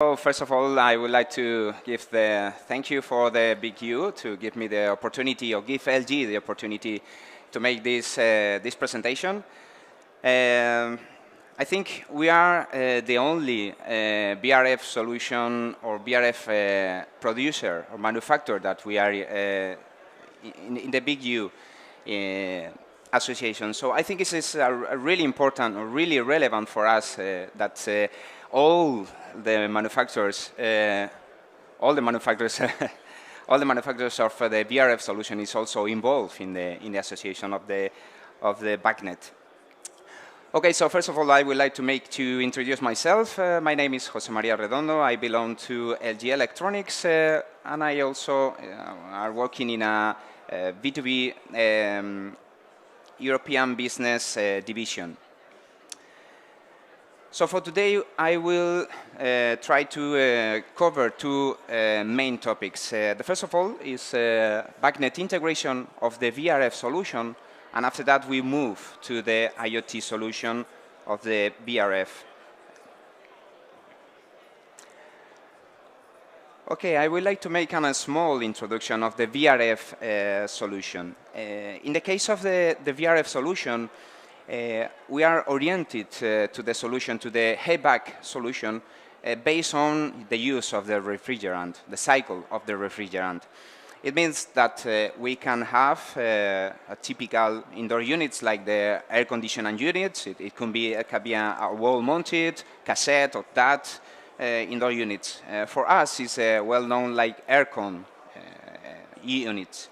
So first of all, I would like to give the thank you for the big U to give me the opportunity, or give LG the opportunity to make this this presentation. I think we are the only VRF solution or VRF producer or manufacturer that we are in the big U association. So I think this is a really important or really relevant for us that all the manufacturers, all the manufacturers of the VRF solution is also involved in the association of the BACnet. Okay, so first of all, I would like to introduce myself. My name is Jose Maria Redondo. I belong to LG Electronics, and I also are working in a B2B European business division. So for today, I will try to cover two main topics. The first of all is BACnet integration of the VRF solution, and after that we move to the IoT solution of the VRF. Okay, I would like to make a small introduction of the VRF solution. In the case of the VRF solution, we are oriented to the solution, to the HVAC solution, based on the use of the refrigerant, the cycle of the refrigerant. It means that we can have a typical indoor units like the air conditioning units. It can be a wall-mounted, cassette, or that indoor units. For us, it's well-known like aircon units.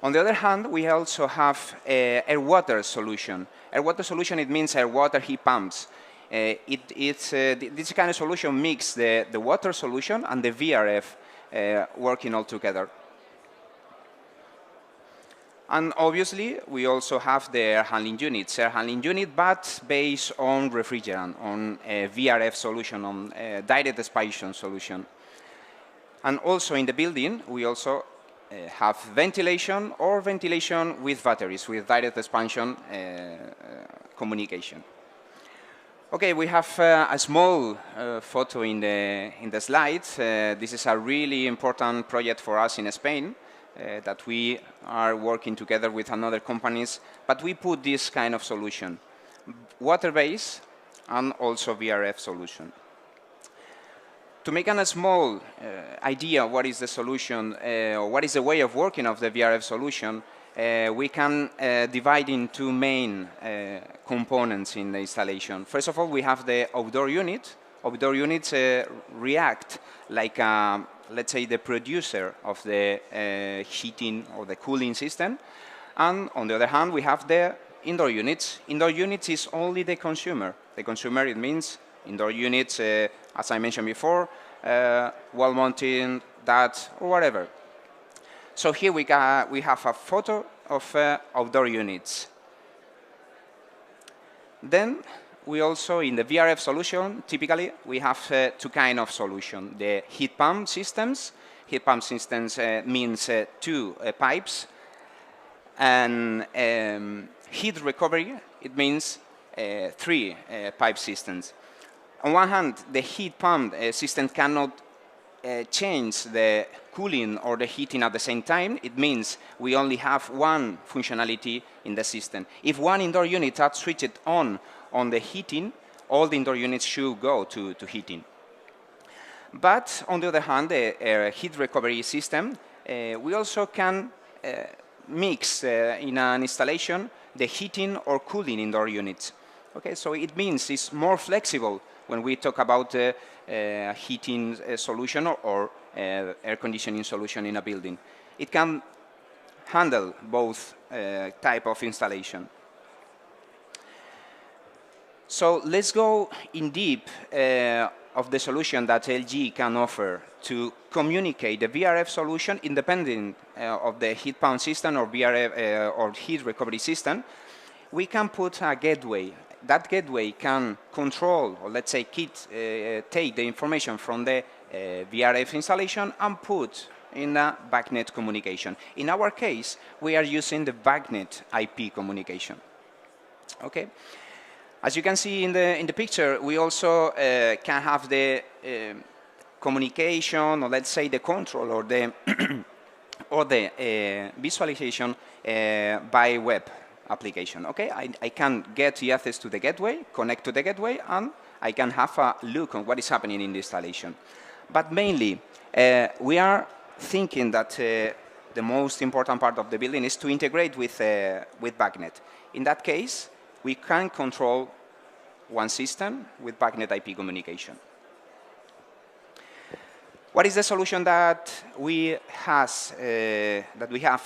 On the other hand, we also have air water solution. Air water solution, it means air water heat pumps. This kind of solution mix the water solution and the VRF working all together. And obviously, we also have the air handling units. Air handling unit, but based on refrigerant, on a VRF solution, on a direct expansion solution. And also in the building, we also have ventilation or ventilation with batteries, with direct expansion communication. Okay, we have a small photo in the slides. This is a really important project for us in Spain that we are working together with another companies, but we put this kind of solution, water-based and also VRF solution. To make a small idea what is the solution, or what is the way of working of the VRF solution, we can divide in two main components in the installation. First of all, we have the outdoor unit. Outdoor units react like, let's say, the producer of the heating or the cooling system. And on the other hand, we have the indoor units. Indoor units is only the consumer. The consumer, it means indoor units, as I mentioned before, wall mounting, that, or whatever. So here we have a photo of outdoor units. Then we also, in the VRF solution, typically we have two kinds of solution. The heat pump systems. Heat pump systems means two pipes. And heat recovery, it means three pipe systems. On one hand, the heat pump system cannot change the cooling or the heating at the same time. It means we only have one functionality in the system. If one indoor unit is switched on the heating, all the indoor units should go to heating. But on the other hand, the heat recovery system, we also can mix in an installation the heating or cooling indoor units. Okay, so it means it's more flexible when we talk about heating solution or air conditioning solution in a building. It can handle both type of installation. So let's go in deep of the solution that LG can offer to communicate the VRF solution independent of the heat pump system or VRF or heat recovery system. We can put a gateway. That gateway can control, or let's say take the information from the VRF installation and put in a BACnet communication. In our case, we are using the BACnet IP communication. Okay. As you can see in the picture, we also can have the communication, or let's say the control or the or the visualization by web application. Okay, I can get the access to the gateway, connect to the gateway, and I can have a look on what is happening in the installation. But mainly, we are thinking that the most important part of the building is to integrate with BACnet. In that case, we can control one system with BACnet IP communication. What is the solution that we have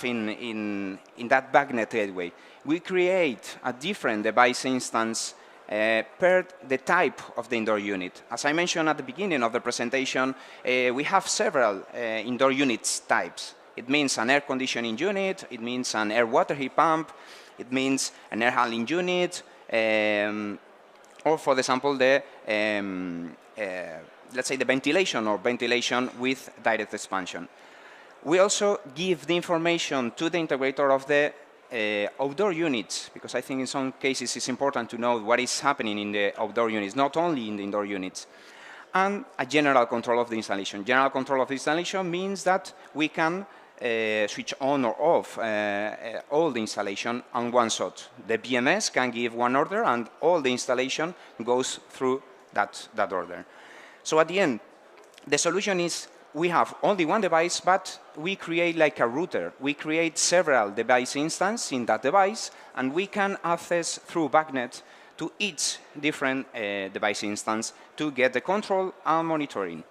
in that BACnet gateway? We create a different device instance per the type of the indoor unit. As I mentioned at the beginning of the presentation, we have several indoor units types. It means an air conditioning unit, it means an air water heat pump, it means an air handling unit, or for example, the let's say the ventilation or ventilation with direct expansion. We also give the information to the integrator of the outdoor units, because I think in some cases it's important to know what is happening in the outdoor units, not only in the indoor units. And a general control of the installation. General control of the installation means that we can switch on or off all the installation on one shot. The BMS can give one order and all the installation goes through that order. So at the end, the solution is we have only one device, but we create like a router. We create several device instances in that device, and we can access through BACnet to each different device instance to get the control and monitoring.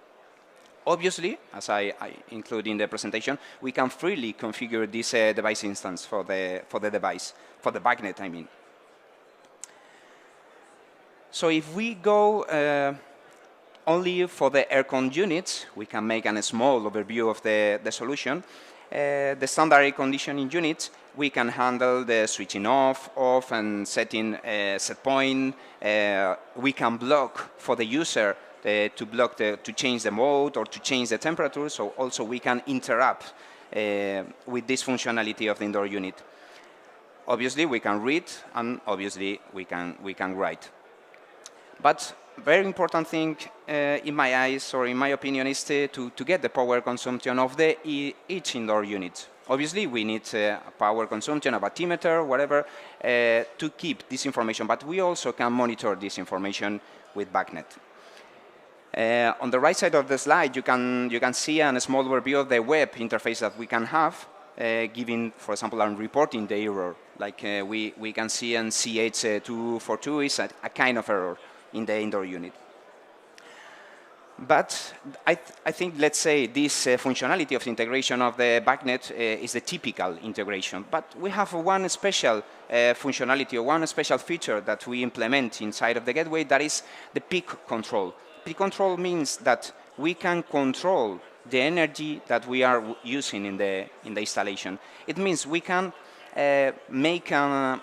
Obviously, as I include in the presentation, we can freely configure this device instance for the device, for the BACnet, I mean. So if we go only for the aircon units, we can make a small overview of the solution. The standard air conditioning units, we can handle the switching off, and setting set point. We can block for the user to change the mode or to change the temperature. So also we can interrupt with this functionality of the indoor unit. Obviously we can read, and obviously we can write. But very important thing in my eyes, or in my opinion, is to get the power consumption of each indoor unit. Obviously, we need a power consumption, a bathymeter, whatever, to keep this information. But we also can monitor this information with BACnet. On the right side of the slide, you can see a small overview of the web interface that we can have, giving, for example, and reporting the error. Like we can see in CH242 is a kind of error in the indoor unit. But I think, let's say, this functionality of integration of the BACnet is the typical integration. But we have one special functionality, or one special feature that we implement inside of the gateway, that is the peak control. Peak control means that we can control the energy that we are using in the installation. It means we can make a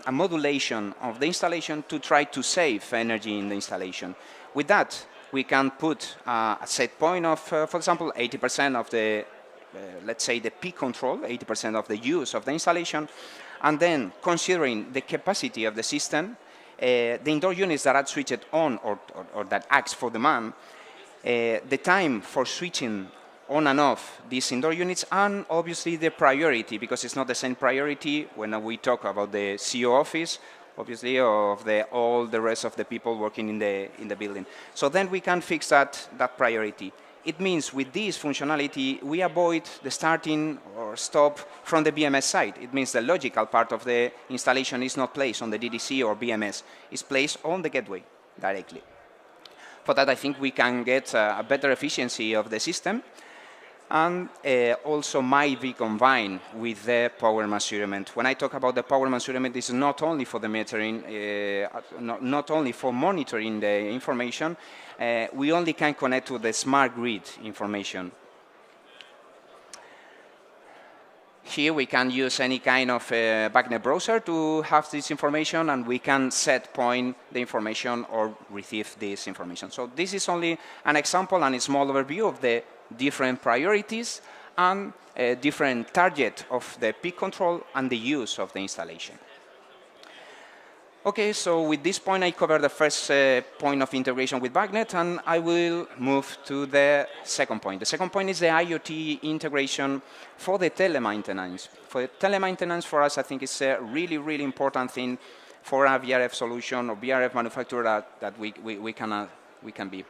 modulation of the installation to try to save energy in the installation. With that, we can put a set point of, for example, 80% of the, let's say, the peak control, 80% of the use of the installation, and then considering the capacity of the system, the indoor units that are switched on or that acts for demand, the time for switching on and off these indoor units, and obviously the priority, because it's not the same priority when we talk about the CEO office, obviously, of all the rest of the people working in the building. So then we can fix that priority. It means with this functionality, we avoid the starting or stop from the BMS side. It means the logical part of the installation is not placed on the DDC or BMS. It's placed on the gateway directly. For that, I think we can get a better efficiency of the system, and also might be combined with the power measurement. When I talk about the power measurement, this is not only for the metering, not only for monitoring the information, we only can connect to the smart grid information. Here we can use any kind of BACnet browser to have this information, and we can set point the information or receive this information. So this is only an example and a small overview of the different priorities and different target of the peak control and the use of the installation. Okay, so with this point, I covered the first point of integration with BACnet, and I will move to the second point. The second point is the IoT integration for the telemaintenance. For telemaintenance, for us, I think it's a really, really important thing for a VRF solution or VRF manufacturer that we can be.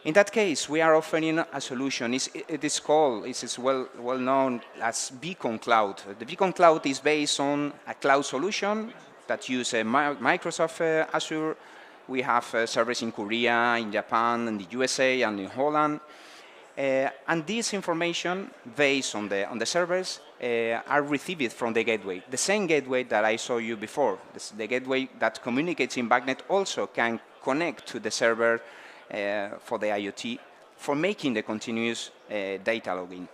In that case, we are offering a solution. It is well known as Beacon Cloud. The Beacon Cloud is based on a cloud solution that uses Microsoft Azure. We have servers in Korea, in Japan, in the USA, and in Holland. And this information, based on the servers, are received from the gateway. The same gateway that I showed you before. The gateway that communicates in BACnet also can connect to the server for the IoT, for making the continuous data logging.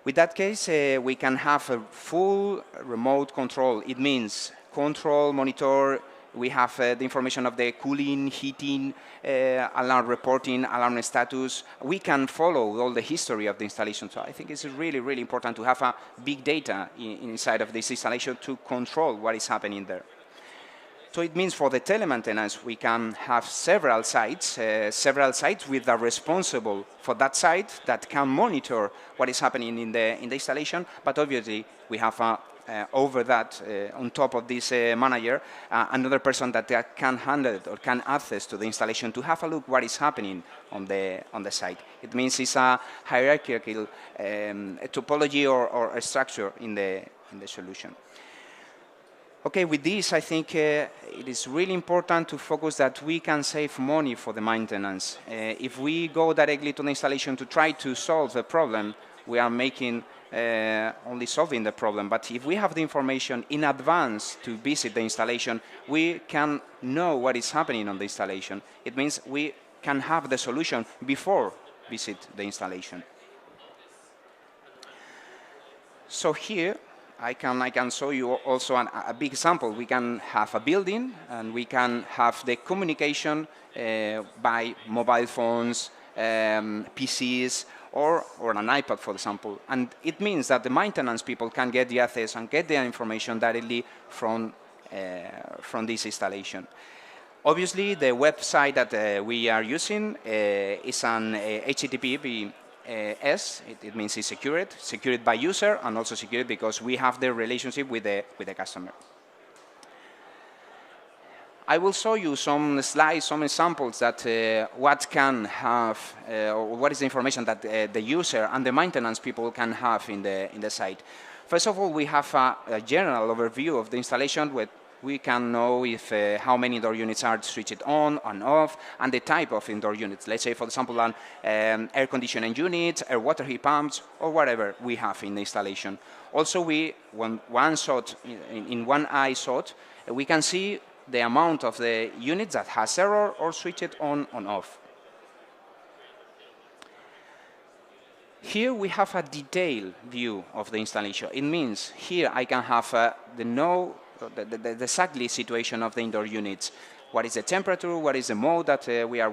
With that case, we can have a full remote control. It means control, monitor. We have the information of the cooling, heating, alarm reporting, alarm status. We can follow all the history of the installation. So I think it's really, really important to have a big data inside of this installation to control what is happening there. So it means for the telemaintenance, we can have several sites with a responsible for that site that can monitor what is happening in the installation. But obviously, we have over that, on top of this manager, another person that can handle it or can access to the installation to have a look what is happening on the site. It means it's a hierarchical topology or a structure in the solution. Okay, with this, I think it is really important to focus that we can save money for the maintenance. If we go directly to the installation to try to solve the problem, we are making only solving the problem. But if we have the information in advance to visit the installation, we can know what is happening on the installation. It means we can have the solution before visit the installation. So here, I can show you also a big example. We can have a building, and we can have the communication by mobile phones, PCs, or an iPad, for example. And it means that the maintenance people can get the access and get their information directly from this installation. Obviously, the website that we are using is an HTTP. It means it's secured by user, and also secured because we have the relationship with the customer. I will show you some slides, some examples that what can have, or what is the information that the user and the maintenance people can have in the site. First of all, we have a general overview of the installation with we can know if how many indoor units are switched on and off, and the type of indoor units. Let's say, for example, an air conditioning unit, air water heat pumps, or whatever we have in the installation. Also, in one eye shot, we can see the amount of the units that has error or switched on and off. Here we have a detailed view of the installation. It means here I can have the exactly situation of the indoor units. What is the temperature? What is the mode that we are